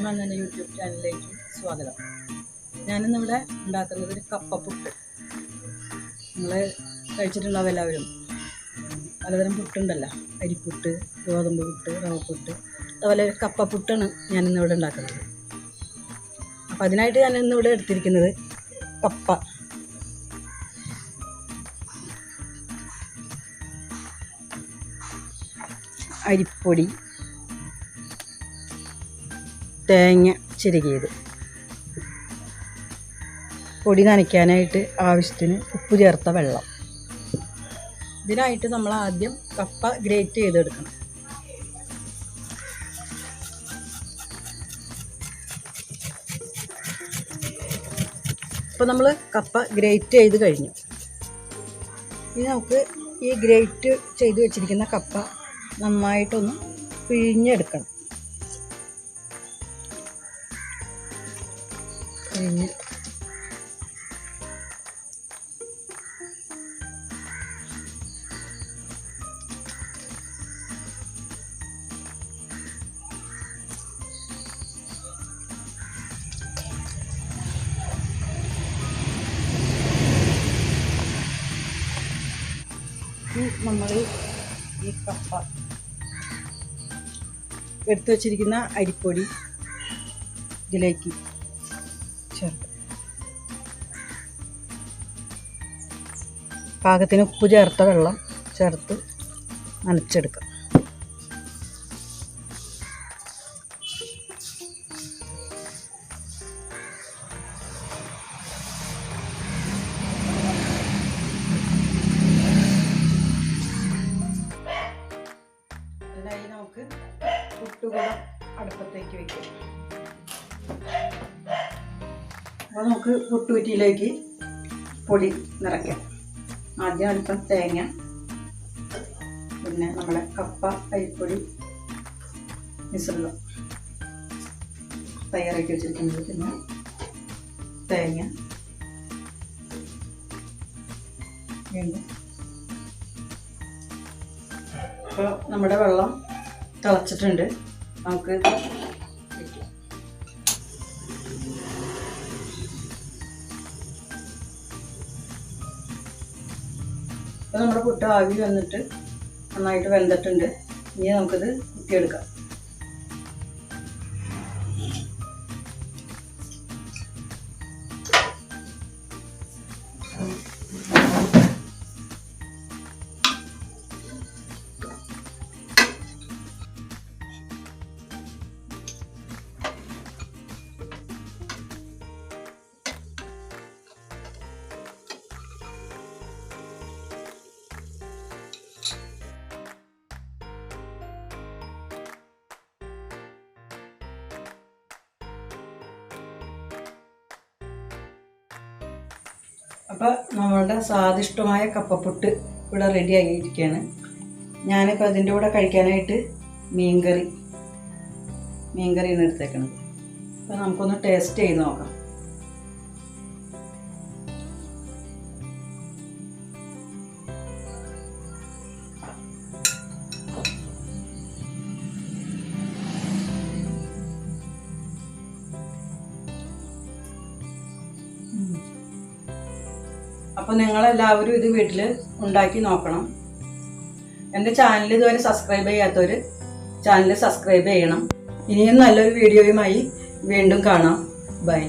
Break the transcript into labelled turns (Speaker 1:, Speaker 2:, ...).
Speaker 1: വീട്ടമ്മ എന്ന യൂട്യൂബ് ചാനലിലേക്ക് സ്വാഗതം. ഞാനിന്നിവിടെ ഉണ്ടാക്കുന്നത് ഒരു കപ്പപ്പുട്ട്. നിങ്ങൾ കഴിച്ചിട്ടുണ്ടാവും എല്ലാവരും. പലതരം പുട്ടുണ്ടല്ലോ, അരിപ്പുട്ട്, ഗോതമ്പ് പുട്ട്, റവപ്പുട്ട്, അതുപോലെ ഒരു കപ്പപ്പുട്ടാണ് ഞാനിന്നിവിടെ ഉണ്ടാക്കുന്നത്. അപ്പോൾ അതിനായിട്ട് ഞാനിന്നിവിടെ എടുത്തിരിക്കുന്നത് കപ്പ, അരിപ്പൊടി, തേങ്ങ ചിരകിയത്, പൊടി നനയ്ക്കാനായിട്ട് ആവശ്യത്തിന് ഉപ്പ് ചേർത്ത വെള്ളം. ഇതിനായിട്ട് നമ്മൾ ആദ്യം കപ്പ ഗ്രേറ്റ് ചെയ്തെടുക്കണം. ഇപ്പോൾ നമ്മൾ കപ്പ ഗ്രേറ്റ് ചെയ്ത് കഴിഞ്ഞു. ഇനി നമുക്ക് ഈ ഗ്രേറ്റ് ചെയ്ത് വെച്ചിരിക്കുന്ന കപ്പ നന്നായിട്ടൊന്ന് പിഴിഞ്ഞെടുക്കണം. പിഴിഞ്ഞ് നമ്മൾ ഈ കപ്പ എടുത്തു വച്ചിരിക്കുന്ന അരിപ്പൊടി ഇതിലേക്ക് ചേർത്ത് പാകത്തിന് ഉപ്പ് ചേർത്ത വെള്ളം ചേർത്ത് നനച്ചെടുക്കാം. അതിനായി നമുക്ക് പുട്ടുകുടം അടുപ്പത്തേക്ക് വയ്ക്കാം. അപ്പോൾ നമുക്ക് പുട്ടുകുറ്റിയിലേക്ക് പൊടി നിറയ്ക്കാം. ആദ്യം അല്പം തേങ്ങ, പിന്നെ നമ്മുടെ കപ്പ അരിപ്പൊടി മിശ്രിതം തയ്യാറാക്കി വെച്ചിരിക്കുന്നത്, പിന്നെ തേങ്ങ, വീണ്ടും. അപ്പോൾ നമ്മുടെ വെള്ളം തിളച്ചിട്ടുണ്ട്. നമുക്ക് അപ്പോൾ നമ്മുടെ പുട്ട് ആവി വന്നിട്ട് നന്നായിട്ട് വെന്തിട്ടുണ്ട്. ഇനി നമുക്കിത് കുത്തിയെടുക്കാം. അപ്പോൾ നമ്മളുടെ സ്വാദിഷ്ടമായ കപ്പപ്പുട്ട് ഇവിടെ റെഡി ആയിരിക്കുകയാണ്. ഞാനിപ്പോൾ അതിൻ്റെ കൂടെ കഴിക്കാനായിട്ട് മീൻകറിയാണ് എടുത്തേക്കണത്. അപ്പോൾ നമുക്കൊന്ന് ടേസ്റ്റ് ചെയ്ത് നോക്കാം. അപ്പോൾ നിങ്ങളെല്ലാവരും ഇത് വീട്ടിൽ ഉണ്ടാക്കി നോക്കണം. എൻ്റെ ചാനൽ ഇതുവരെ സബ്സ്ക്രൈബ് ചെയ്യാത്തവർ ചാനൽ സബ്സ്ക്രൈബ് ചെയ്യണം. ഇനിയും നല്ലൊരു വീഡിയോയുമായി വീണ്ടും കാണാം. ബൈ.